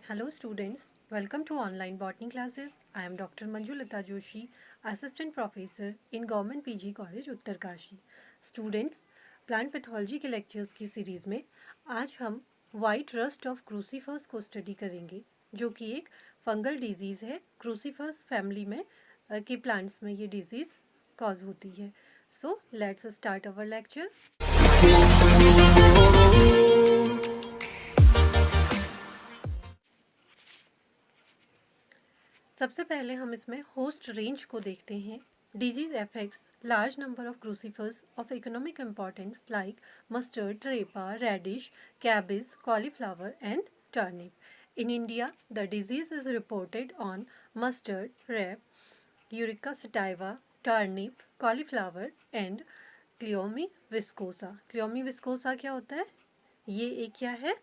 Hello students, welcome to online botany classes. I am Dr. Manjulata Joshi, Assistant Professor in Government PG College Uttarkashi. Students, plant pathology के lectures की series में आज हम white rust of crucifers को study करेंगे, जो कि एक फंगल डिजीज़ है. क्रूसीफर्स फैमिली में के प्लांट्स में ये डिजीज़ कॉज होती है. So let's start our lecture. सबसे पहले हम इसमें होस्ट रेंज को देखते हैं. Disease affects large number of crucifers of economic importance like mustard, repa, radish, cabbage, cauliflower and turnip. In India, the disease is reported on mustard, rep, Eurica sativa, turnip, cauliflower and Cleome viscosa. Cleome viscosa क्या होता है? ये एक क्या है?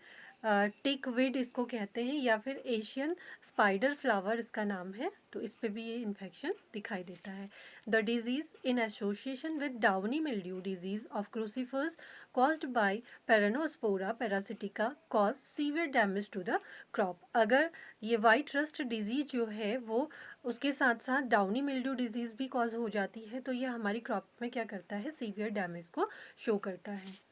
टिकविड इसको कहते हैं या फिर एशियन स्पाइडर फ्लावर इसका नाम है. तो इस पे भी ये इन्फेक्शन दिखाई देता है. The disease in association with downy mildew disease of crucifers caused by Peronospora parasitica cause severe damage to the crop. अगर ये वाइट रस्ट डिजीज जो है वो उसके साथ साथ डाउनी मिल्ड्यू डिजीज भी कॉज हो जाती है, तो ये हमारी क्रॉप में क्या करता है? सीवियर डैमेज को शो करता है.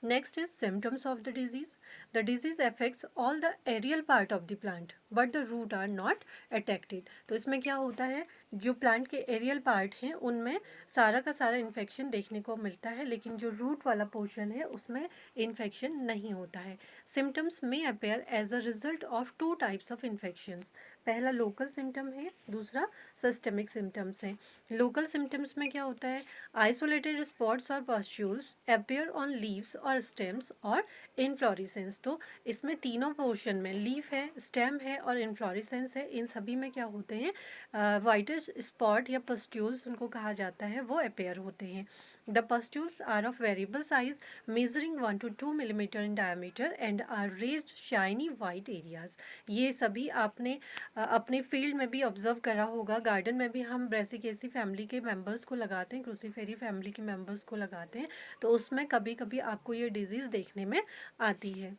Next is symptoms of the disease. The disease affects all the aerial part of the plant, but the root are not affected. तो इसमें क्या होता है? जो प्लांट के एरियल पार्ट हैं उनमें सारा का सारा इन्फेक्शन देखने को मिलता है, लेकिन जो रूट वाला पोर्शन है उसमें इन्फेक्शन नहीं होता है. सिम्टम्स में appear as a result of two types of infections. पहला लोकल सिम्टम है, दूसरा सिस्टमिक सिम्टम्स हैं. लोकल सिम्टम्स में क्या होता है? आइसोलेटेड स्पॉट्स और पस्ट्यूल्स अपेयर ऑन लीव्स और स्टेम्स और इनफ्लोरेसेंस. तो इसमें तीनों पोर्शन में लीफ है, स्टेम है और इनफ्लोरेसेंस है, इन सभी में क्या होते हैं? वाइटिश स्पॉट या पस्ट्यूल्स उनको कहा जाता है, वो अपेयर होते हैं. The pustules are of variable size, measuring 1 to 2 millimeter in diameter and are raised shiny white areas. ये सभी आपने अपने फील्ड में भी ऑब्जर्व करा होगा. गार्डन में भी हम ब्रेसिकेसी फैमिली के मेंबर्स को लगाते हैं, क्रूसीफेरी फैमिली के मेंबर्स को लगाते हैं, तो उसमें कभी कभी आपको ये डिजीज़ देखने में आती है.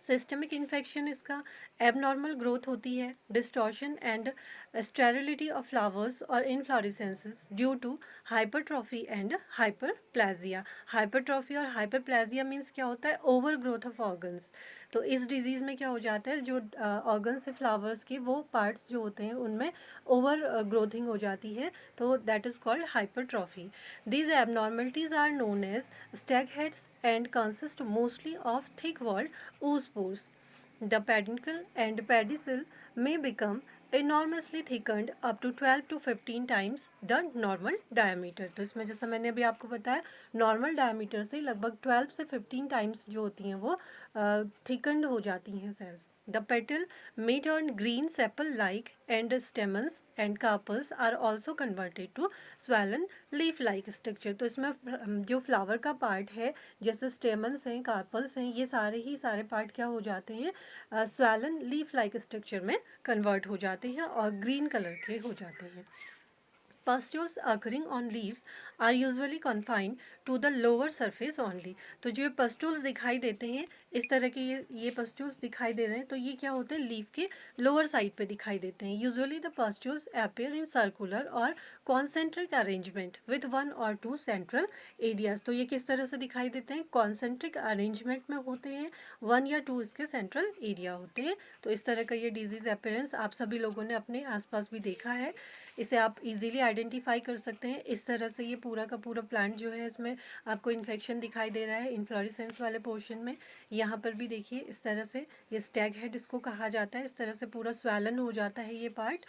सिस्टमिक इन्फेक्शन इसका एबनॉर्मल ग्रोथ होती है, distortion and sterility of flowers और inflorescences due to hypertrophy and hyperplasia. Hypertrophy और हाइपरप्लाजिया मीन्स क्या होता है? Over growth of organs. तो इस डिजीज़ में क्या हो जाता है? जो ऑर्गन्स है फ्लावर्स के, वो पार्ट्स जो होते हैं उनमें ओवर ग्रोथिंग हो जाती है, तो that is called hypertrophy. These abnormalities are known as stag heads and consist mostly of thick-walled oospores. The peduncle and pedicel may become enormously thickened up to 12 to 15 times the normal diameter. तो इसमें जैसा मैंने अभी आपको बताया, normal diameter से लगभग 12 से 15 टाइम्स जो होती हैं वो थिकन्ड हो जाती हैं sales. The petal may turn green sepal-like and stamens and carpels are also converted to swollen leaf-like structure. तो इसमें जो फ्लावर का पार्ट है, जैसे स्टेमन्स हैं, कार्पल्स हैं, ये सारे पार्ट क्या हो जाते हैं? स्वैलन लीफ लाइक स्ट्रक्चर में कन्वर्ट हो जाते हैं और ग्रीन कलर के हो जाते हैं. Pustules occurring on leaves are usually confined to the lower surface only. तो जो पस्टूल्स दिखाई देते हैं, इस तरह के ये पस्टूल्स दिखाई दे रहे हैं, तो ये क्या होते हैं? लीफ के लोअर साइड पे दिखाई देते हैं. Usually the pustules appear in circular और concentric arrangement with 1 or 2 central areas. तो ये किस तरह से दिखाई देते हैं? कॉन्सेंट्रिक अरेंजमेंट में होते हैं, 1 या 2 इसके सेंट्रल एरिया होते हैं. तो इस तरह का ये डिजीज अपेयरेंस आप सभी लोगों ने अपने आसपास भी देखा है. इसे आप इजीली आइडेंटिफाई कर सकते हैं. इस तरह से ये पूरा का पूरा प्लांट जो है, इसमें आपको इन्फेक्शन दिखाई दे रहा है इन्फ्लोरेसेंस वाले पोर्शन में. यहाँ पर भी देखिए इस तरह से ये स्टैग हेड इसको कहा जाता है. इस तरह से पूरा स्वैलन हो जाता है ये पार्ट.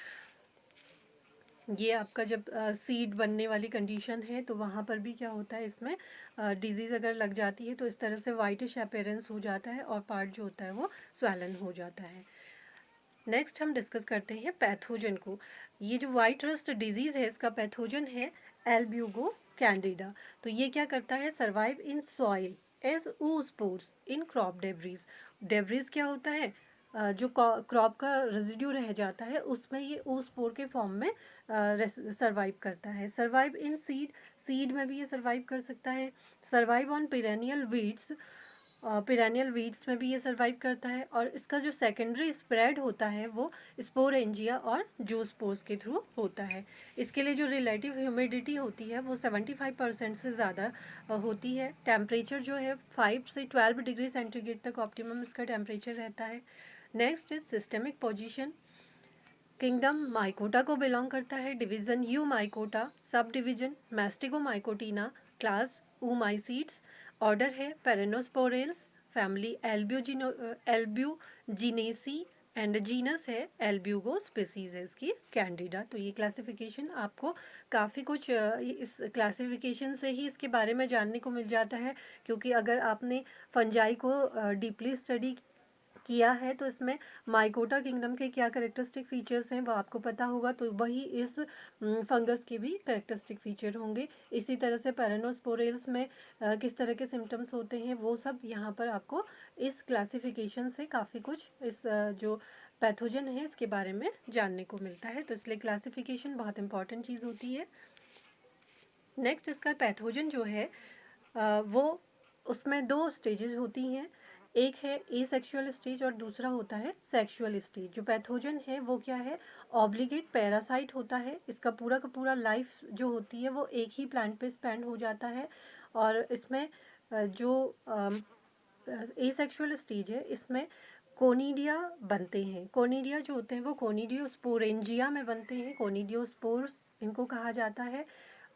ये आपका जब सीड बनने वाली कंडीशन है, तो वहाँ पर भी क्या होता है? इसमें डिजीज़ अगर लग जाती है तो इस तरह से वाइटिश अपेयरेंस हो जाता है और पार्ट जो होता है वो स्वैलन हो जाता है. नेक्स्ट हम डिस्कस करते हैं पैथोजन को. ये जो वाइट रस्ट डिजीज़ है, इसका पैथोजन है एल्ब्यूगो कैंडिडा. तो ये क्या करता है? Survive in soil as oospores in crop debris. Debris क्या होता है? जो क्रॉप का रेजिड्यू रह जाता है उसमें ये oospore के फॉर्म में सर्वाइव करता है. सर्वाइव इन सीड, सीड में भी ये सर्वाइव कर सकता है. Survive on perennial weeds perennial weeds में भी ये सर्वाइव करता है। और इसका जो सेकेंडरी स्प्रेड होता है वो स्पोरेंजिया और जूस्पोर्स के थ्रू होता है। इसके लिए जो रिलेटिव ह्यूमिडिटी होती है वो 75% से ज़्यादा होती है। टेम्परेचर जो है 5 से 12 डिग्री सेंटीग्रेड तक ऑप्टिमम इसका टेम्परेचर रहता है। Next is systemic position. Kingdom Mycota को बिलोंग करता है। Division Eumycota, sub division Mastigomycotina, class Oomycetes, order है Peronosporales, family Albuginaceae and genus है एल्ब्यूगो, स्पीसीज है इसकी कैंडिडा। तो ये क्लासिफिकेशन आपको काफ़ी कुछ इस क्लासिफिकेशन से ही इसके बारे में जानने को मिल जाता है, क्योंकि अगर आपने फंजाई को डीपली स्टडी किया है तो इसमें माइकोटा किंगडम के क्या करेक्टरिस्टिक फीचर्स हैं वो आपको पता होगा, तो वही इस फंगस के भी करेक्टरिस्टिक फीचर होंगे। इसी तरह से पेरेनोस्पोरेल्स में किस तरह के सिम्टम्स होते हैं वो सब यहाँ पर आपको इस क्लासिफिकेशन से काफ़ी कुछ इस जो पैथोजन है इसके बारे में जानने को मिलता है। तो इसलिए क्लासिफिकेशन बहुत इंपॉर्टेंट चीज़ होती है। नेक्स्ट इसका पैथोजन जो है वो उसमें 2 स्टेजेस होती हैं। एक है एसेक्सुअल स्टेज और दूसरा होता है सेक्सुअल स्टेज। जो पैथोजन है वो क्या है, ऑब्लिगेट पैरासाइट होता है। इसका पूरा का पूरा लाइफ जो होती है वो एक ही प्लांट पे स्पेंड हो जाता है। और इसमें जो एसेक्सुअल स्टेज है इसमें कोनिडिया बनते हैं। कोनिडिया जो होते हैं वो कोनिडियोस्पोरेंजिया में बनते हैं, कोनिडियोस्पोर्स इनको कहा जाता है।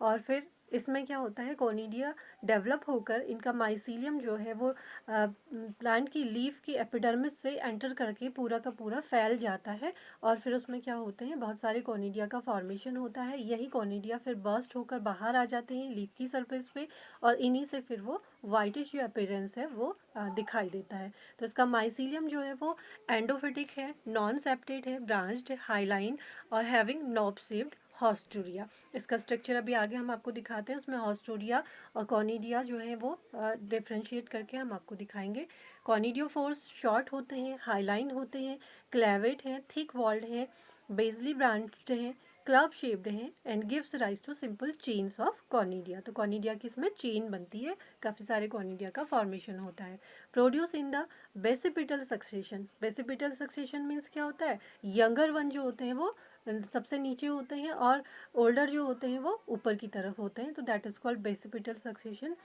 और फिर इसमें क्या होता है, कोनिडिया डेवलप होकर इनका माइसीलियम जो है वो प्लांट की लीफ की एपिडर्मिस से एंटर करके पूरा का पूरा फैल जाता है। और फिर उसमें क्या होते हैं, बहुत सारे कोनिडिया का फॉर्मेशन होता है। यही कोनिडिया फिर बर्स्ट होकर बाहर आ जाते हैं लीफ की सरफेस पे, और इन्हीं से फिर वो वाइटिश जो अपीयरेंस है वो दिखाई देता है। तो इसका माइसीलियम जो है वो एंडोफिटिक है, नॉन सेप्टेड है, ब्रांच्ड है, हाईलाइन और हैविंग नॉब शेप्ड हॉस्टोरिया। इसका स्ट्रक्चर अभी आगे हम आपको दिखाते हैं, उसमें हॉस्टोरिया और कॉनिडिया जो है वो डिफ्रेंशिएट करके हम आपको दिखाएंगे। कॉनिडियोफोर्स शॉर्ट होते हैं, हाईलाइन होते हैं, क्लेवेट हैं, थिक वॉल्ड हैं, बेजली ब्रांच्ड हैं, क्लब शेप्ड हैं and gives rise to simple chains of conidia. तो कॉनिडिया की इसमें चेन बनती है, काफ़ी सारे कॉनिडिया का फॉर्मेशन होता है। Produce in the basipetal succession. Basipetal succession means क्या होता है, यंगर वन जो होते हैं वो सबसे नीचे होते हैं और ओल्डर जो होते हैं वो ऊपर की तरफ होते हैं। तो that is called basipetal succession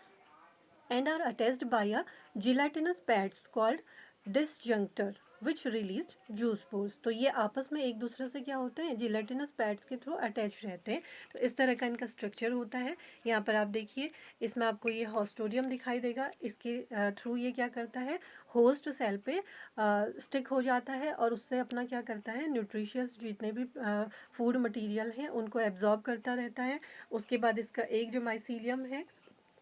and are attached by a gelatinous pads called disjunctor which released juice pores। तो ये आपस में एक दूसरे से क्या होते हैं, जिलेटिनस पैड्स के थ्रू अटैच रहते हैं। तो इस तरह का इनका स्ट्रक्चर होता है। यहाँ पर आप देखिए, इसमें आपको ये हॉस्टोरियम दिखाई देगा, इसके थ्रू ये क्या करता है, होस्ट सेल पे स्टिक हो जाता है और उससे अपना क्या करता है, न्यूट्रिशियस जितने भी फूड मटेरियल हैं उनको एब्जॉर्ब करता रहता है। उसके बाद इसका एक जो माइसीलियम है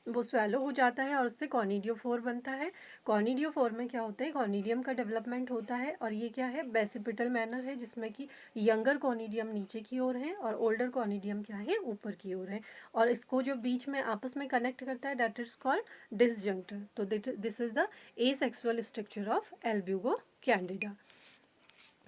वो स्वेलो हो जाता है और उससे कॉनिडियोफोर बनता है। कॉनिडियोफोर में क्या होता है, कॉनिडियम का डेवलपमेंट होता है और ये क्या है, बेसिपिटल मैनर है, जिसमें कि यंगर कॉनिडियम नीचे की ओर है और ओल्डर कॉनिडियम क्या है, ऊपर की ओर है। और इसको जो बीच में आपस में कनेक्ट करता है दैट इज कॉल्ड डिसजंक्टर। तो this is the asexual structure of Albugo Candida.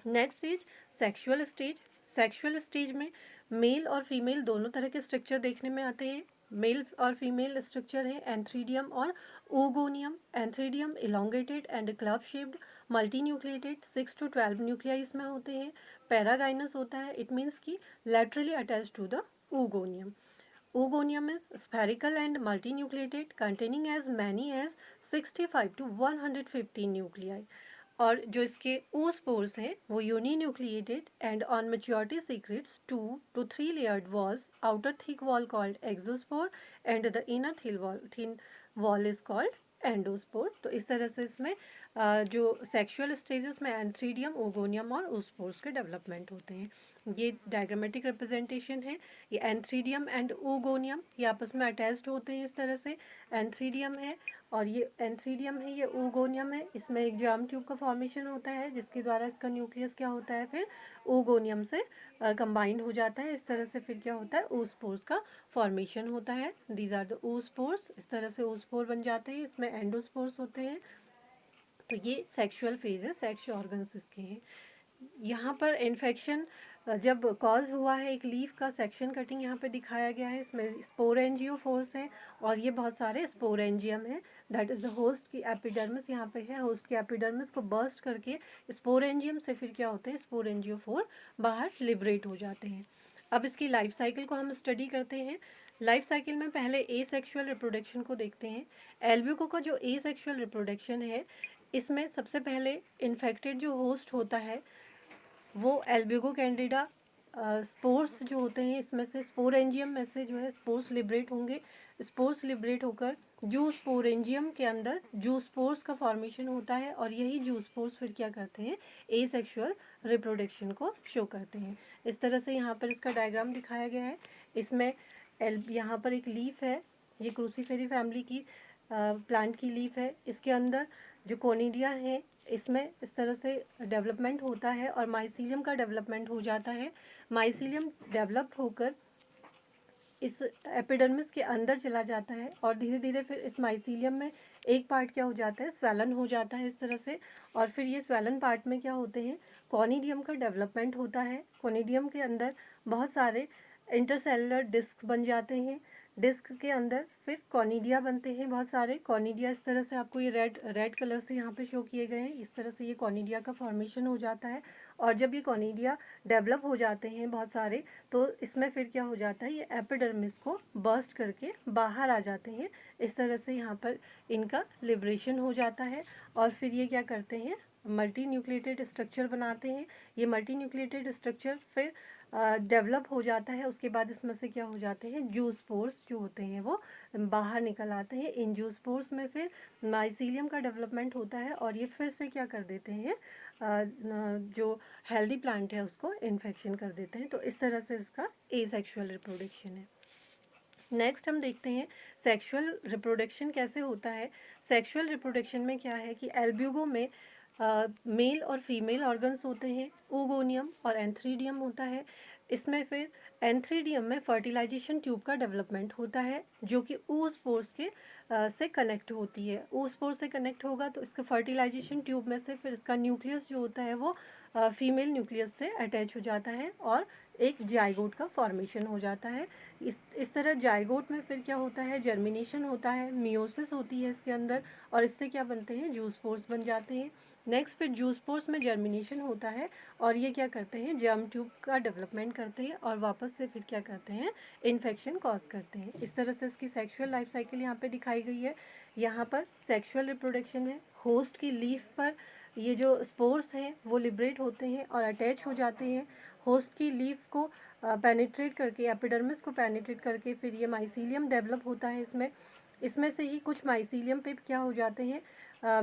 Next is sexual stage. Sexual stage में मेल और फीमेल दोनों तरह के स्ट्रक्चर देखने में आते हैं। मेल और फीमेल स्ट्रक्चर है एंथ्रीडियम और oogonium. Antheridium elongated and club shaped, multi nucleated, 6 to 12 nuclei इसमें होते हैं। पैरागाइनस होता है, इट मीन्स कि laterally attach to the oogonium. Oogonium is spherical and multinucleated, containing as many as 65 to 150 nuclei। और जो इसके oospores हैं वो uninucleated and on maturity secrets 2 to 3 layered walls, outer thick wall called exospore and the inner thin wall is called endospore. तो इस तरह से इसमें जो सेक्सुअल स्टेजेस में एंथ्रीडियम, ओगोनियम और oospores के डेवलपमेंट होते हैं। ये डायग्रामेटिक रिप्रेजेंटेशन है। ये एंथ्रीडियम एंड ओगोनियम ये आपस में अटैच्ड होते हैं इस तरह से। एंथ्रीडियम है और ये एंथ्रीडियम है, ये ओगोनियम है। इसमें एक जार्म ट्यूब का फॉर्मेशन होता है जिसके द्वारा इसका न्यूक्लियस क्या होता है, फिर ओगोनियम से कंबाइंड हो जाता है। इस तरह से फिर क्या होता है, oospores का फॉर्मेशन होता है। These are the oospores। इस तरह से oospore बन जाते हैं। इसमें एंडोस्पोर्स होते हैं। तो ये सेक्सुअल फेज है, सेक्स ऑर्गन्स इसके हैं। यहाँ पर इन्फेक्शन जब कॉज हुआ है, एक लीफ का सेक्शन कटिंग यहाँ पे दिखाया गया है। इसमें स्पोरेंजियोफोर्स है और ये बहुत सारे स्पोरेंजियम है दैट इज द होस्ट की एपिडर्मिस यहाँ पे है, होस्ट की एपिडर्मिस को बर्स्ट करके स्पोरेंजियम से फिर क्या होते हैं, स्पोरेंजियोफोर बाहर लिबरेट हो जाते हैं। अब इसकी लाइफ साइकिल को हम स्टडी करते हैं। लाइफ साइकिल में पहले एसेक्सुअल रिप्रोडक्शन को देखते हैं। एल्ब्यूको का जो एसेक्सुअल रिप्रोडक्शन है, इसमें सबसे पहले इन्फेक्टेड जो होस्ट होता है वो एल्ब्यूको कैंडिडा स्पोर्स जो होते हैं इसमें से, स्पोरेंजियम में से जो है स्पोर्स लिबरेट होंगे। स्पोर्स लिबरेट होकर जू स्पोरेंजियम के अंदर जू स्पोर्स का फॉर्मेशन होता है और यही जू स्पोर्स फिर क्या करते हैं, एसेक्सुअल रिप्रोडक्शन को शो करते हैं। इस तरह से यहाँ पर इसका डायग्राम दिखाया गया है। इसमें यहाँ पर एक लीफ है, ये क्रूसीफेरी फैमिली की प्लांट की लीफ है। इसके अंदर जो कोनिडिया है इसमें इस तरह से डेवलपमेंट होता है और माइसीलियम का डेवलपमेंट हो जाता है। माइसीलियम डेवलप होकर इस एपिडर्मिस के अंदर चला जाता है और धीरे धीरे फिर इस माइसीलियम में एक पार्ट क्या हो जाता है, स्वेलन हो जाता है इस तरह से। और फिर ये स्वेलन पार्ट में क्या होते हैं, कॉनिडियम का डेवलपमेंट होता है। कॉनिडियम के अंदर बहुत सारे इंटरसेलुलर डिस्क बन जाते हैं। डिस्क के अंदर फिर कॉनिडिया बनते हैं, बहुत सारे कॉनिडिया। इस तरह से आपको ये रेड कलर से यहाँ पे शो किए गए हैं। इस तरह से ये कॉनिडिया का फॉर्मेशन हो जाता है और जब ये कॉनिडिया डेवलप हो जाते हैं बहुत सारे, तो इसमें फिर क्या हो जाता है, ये एपिडर्मिस को बर्स्ट करके बाहर आ जाते हैं। इस तरह से यहाँ पर इनका लिबरेशन हो जाता है और फिर ये क्या करते हैं, मल्टी न्यूक्लिएटेड स्ट्रक्चर बनाते हैं। ये मल्टी न्यूक्लिएटेड स्ट्रक्चर फिर डेवलप हो जाता है। उसके बाद इसमें से क्या हो जाते हैं, जूस्पोर्स जो होते हैं वो बाहर निकल आते हैं। इन जूस्पोर्स में फिर माइसीलियम का डेवलपमेंट होता है और ये फिर से क्या कर देते हैं, जो हेल्दी प्लांट है उसको इन्फेक्शन कर देते हैं। तो इस तरह से इसका एसेक्सुअल रिप्रोडक्शन है। नेक्स्ट हम देखते हैं सेक्सुअल रिप्रोडक्शन कैसे होता है। सेक्सुअल रिप्रोडक्शन में क्या है कि एल्ब्यूगो में मेल और फीमेल ऑर्गन्स होते हैं, oogoonium और एंथ्रीडियम होता है। इसमें फिर एंथ्रीडियम में फर्टिलाइजेशन ट्यूब का डेवलपमेंट होता है जो कि oospores के से कनेक्ट होती है। oospore से कनेक्ट होगा तो इसका फर्टिलाइजेशन ट्यूब में से फिर इसका न्यूक्लियस जो होता है वो फीमेल न्यूक्लियस से अटैच हो जाता है और एक जाइगोट का फॉर्मेशन हो जाता है। इस तरह जाइगोट में फिर क्या होता है, जर्मिनेशन होता है, मियोसिस होती है इसके अंदर और इससे क्या बनते हैं, जूस्पोर्स बन जाते हैं। नेक्स्ट फिर जूस्पोर्स में जर्मिनेशन होता है और ये क्या करते हैं, जर्म ट्यूब का डेवलपमेंट करते हैं और वापस से फिर क्या करते हैं, इन्फेक्शन कॉज करते हैं। इस तरह से इसकी सेक्सुअल लाइफ साइकिल यहाँ पे दिखाई गई है। यहाँ पर सेक्सुअल रिप्रोडक्शन है, होस्ट की लीफ पर ये जो स्पोर्स हैं वो लिबरेट होते हैं और अटैच हो जाते हैं। होस्ट की लीफ को पेनिट्रेट करके, एपिडर्मिस को पेनिट्रेट करके फिर ये माइसीलियम डेवलप होता है। इसमें से ही कुछ माइसीलियम पे क्या हो जाते हैं,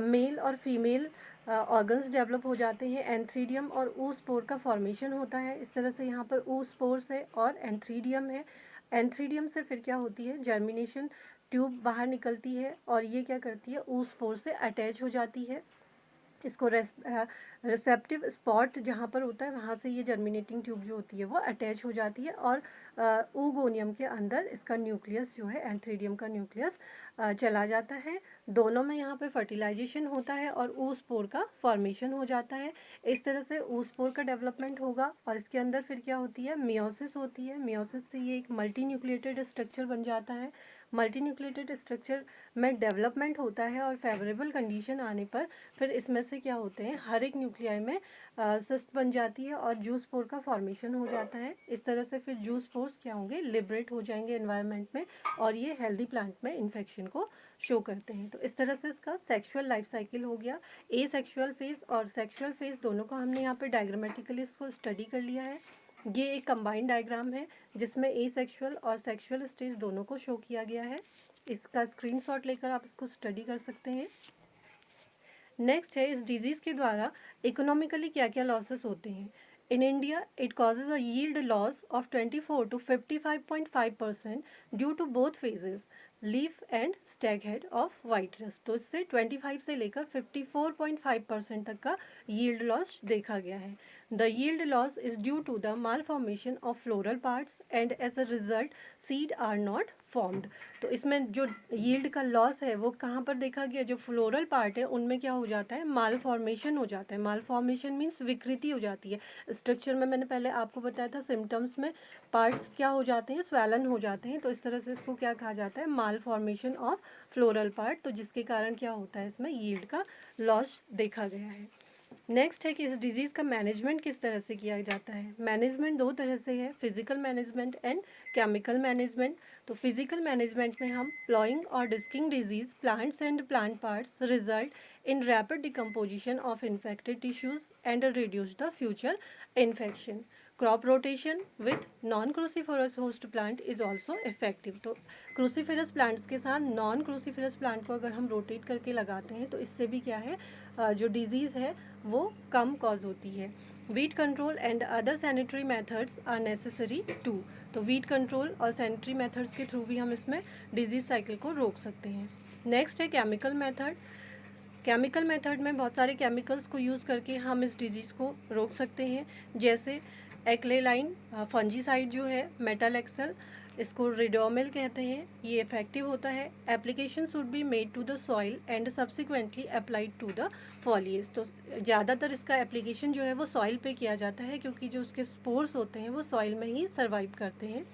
मेल और फीमेल ऑर्गन्स डेवलप हो जाते हैं। एंथ्रीडियम और oospore का फॉर्मेशन होता है। इस तरह से यहाँ पर oospores है और एंथ्रीडियम है। एंथ्रीडियम से फिर क्या होती है, जर्मिनेशन ट्यूब बाहर निकलती है और ये क्या करती है, oospore से अटैच हो जाती है। इसको रिसेप्टिव स्पॉट जहाँ पर होता है वहाँ से ये जर्मिनेटिंग ट्यूब जो होती है वो अटैच हो जाती है और oogoonium के अंदर इसका न्यूक्लियस जो है, एंथ्रीडियम का न्यूक्लियस चला जाता है। दोनों में यहाँ पे फर्टिलाइजेशन होता है और oospore का फॉर्मेशन हो जाता है। इस तरह से oospore का डेवलपमेंट होगा और इसके अंदर फिर क्या होती है, मियोसिस होती है। मियोसिस से ये एक मल्टी न्यूक्लिएटेड स्ट्रक्चर बन जाता है। मल्टी न्यूक्लिएटेड स्ट्रक्चर में डेवलपमेंट होता है और फेवरेबल कंडीशन आने पर फिर इसमें से क्या होते हैं, हर एक न्यूक्लियाई में सिस्ट बन जाती है और जूस्पोर का फॉर्मेशन हो जाता है। इस तरह से फिर जूस्पोर्स क्या होंगे, लिबरेट हो जाएंगे एनवायरनमेंट में और ये हेल्दी प्लांट में इन्फेक्शन को शो करते हैं। तो इस तरह से इसका सेक्सुअल लाइफ साइकिल हो गया। एसेक्सुअल फेज और सेक्सुअल फेज दोनों को हमने यहाँ पे डायग्रामेटिकली इसको स्टडी कर लिया है। ये एक कंबाइंड डायग्राम है जिसमें एसेक्सुअल और सेक्सुअल स्टेज दोनों को शो किया गया है। इसका स्क्रीनशॉट लेकर आप इसको स्टडी कर सकते हैं। नेक्स्ट है, इस डिजीज़ के द्वारा इकोनॉमिकली क्या क्या लॉसेस होते हैं। In India it causes a yield loss of 24 to 55.5% due to both phases, leaf and stag head of white rust. तो इससे 25 से लेकर 54.5% तक का यील्ड लॉस देखा गया है। The yield loss is due to the malformation of floral parts and as a result seed are not formed. तो इसमें जो यील्ड का लॉस है वो कहाँ पर देखा गया, जो फ्लोरल पार्ट है उनमें क्या हो जाता है, माल फॉर्मेशन हो जाता है। माल फॉर्मेशन मीन्स विकृति हो जाती है। स्ट्रक्चर में मैंने पहले आपको बताया था, सिम्टम्स में पार्ट्स क्या हो जाते हैं, स्वेलन हो जाते हैं। तो इस तरह से इसको क्या कहा जाता है, माल फॉर्मेशन ऑफ फ्लोरल पार्ट। तो जिसके कारण क्या होता है, इसमें यील्ड का लॉस देखा गया है। नेक्स्ट है कि इस डिजीज़ का मैनेजमेंट किस तरह से किया जाता है। मैनेजमेंट दो तरह से है, physical management and chemical management. तो फिजिकल मैनेजमेंट में हम प्लॉइंग और discing disease plants and plant parts result in rapid decomposition of infected tissues and reduce the future infection. Crop rotation with non cruciferous host plant is also effective. तो cruciferous plants के साथ non cruciferous plant को अगर हम rotate करके लगाते हैं तो इससे भी क्या है, जो डिजीज़ है वो कम कॉज होती है। Weed control and other sanitary methods are necessary too. तो वीट कंट्रोल और सैनिटरी मेथड्स के थ्रू भी हम इसमें डिजीज़ साइकिल को रोक सकते हैं। नेक्स्ट है केमिकल मेथड। केमिकल मेथड में बहुत सारे केमिकल्स को यूज़ करके हम इस डिजीज़ को रोक सकते हैं, जैसे एक्लेलाइन फंजीसाइड जो है, मेटल एक्सल, इसको रिडोमिल कहते हैं, ये इफेक्टिव होता है। Application should be made to the soil and subsequently applied to the foliage. तो ज़्यादातर इसका एप्लीकेशन जो है वो सॉइल पे किया जाता है, क्योंकि जो उसके स्पोर्स होते हैं वो सॉइल में ही सर्वाइव करते हैं।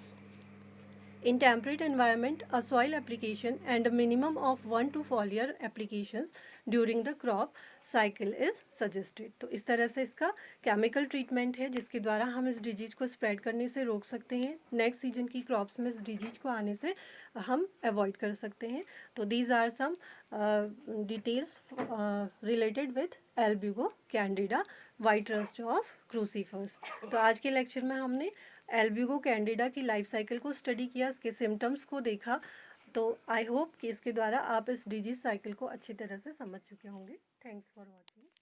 In temperate environment, a soil application and a minimum of 1 to foliar applications during the crop cycle is suggested। तो इस तरह से इसका केमिकल ट्रीटमेंट है जिसके द्वारा हम इस डिजीज को स्प्रेड करने से रोक सकते हैं। नेक्स्ट सीजन की क्रॉप्स में इस डिजीज को आने से हम अवॉइड कर सकते हैं। तो these are some details related with Albugo candida white rust of crucifers. तो आज के लेक्चर में हमने एल्ब्यूगो कैंडिडा की लाइफ साइकिल को स्टडी किया, इसके सिम्टम्स को देखा। तो आई होप कि इसके द्वारा आप इस डिजीज साइकिल को अच्छी तरह से समझ चुके होंगे। Thanks for watching.